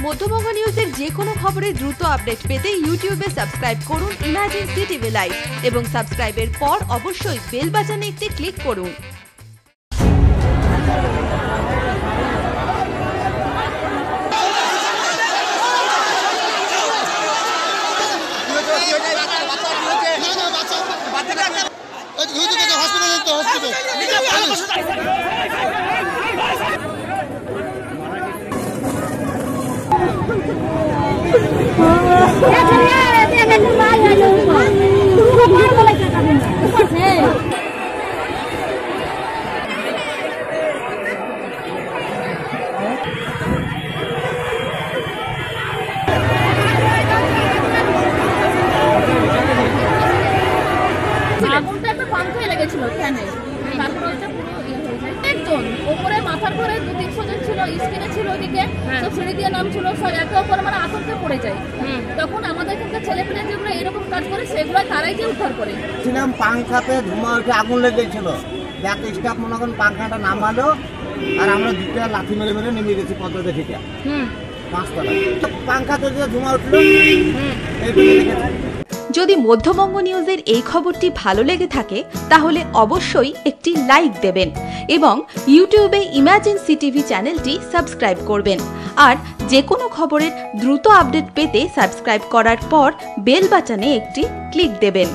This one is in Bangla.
মধ্যবঙ্গ নিউজের যে কোনো খবরের দ্রুত আপডেট পেতে ইউটিউবে সাবস্ক্রাইব করুন ইমার্জেন্সি টিভি লাইভ এবং সাবস্ক্রাইবের পর অবশ্যই বেল বাটনে একটি ক্লিক করুন। আগুনটা একটা পাংখায় লেগেছিল ফ্যানে, তারপর ওইটা পুরো একজন ওপরে মাথার পরে 2-300 জন ছিল, স্কিনে ছিল, ওইদিকে সব সিঁড়ি দিয়ে নামছিল, সব একে অপর মানে আতঙ্কে পড়ে যায়। তখন আমাদের এখানকার ছেলেপেলে যেগুলো এরকম কাজ করে সেগুলো তারাই যে উদ্ধার করে। ছিলাম পাংখাতে ধোঁয়া উঠে আগুন লেগেছিল, এক স্টাফ মনে করেন পাংখাটা নামালো আর আমরা দুটো লাঠি মেরে মেরে নেমে গেছি পদ্মা থেকে 5তলায়। পাংখাতে যে ধোঁয়া উঠলো যদি মধ্যবঙ্গ নিউজের এই খবরটি ভালো লেগে থাকে তাহলে অবশ্যই একটি লাইক দেবেন এবং ইউটিউবে ইমার্জেন্সি টিভি চ্যানেলটি সাবস্ক্রাইব করবেন। আর যে কোনো খবরের দ্রুত আপডেট পেতে সাবস্ক্রাইব করার পর বেল বাটনে একটি ক্লিক দেবেন।